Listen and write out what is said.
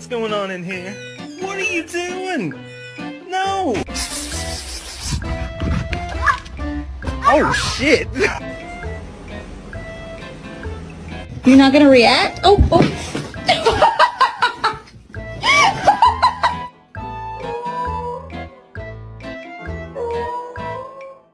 what's going on in here. What are you doing? No! Oh shit! You're not gonna react? Oh, oh.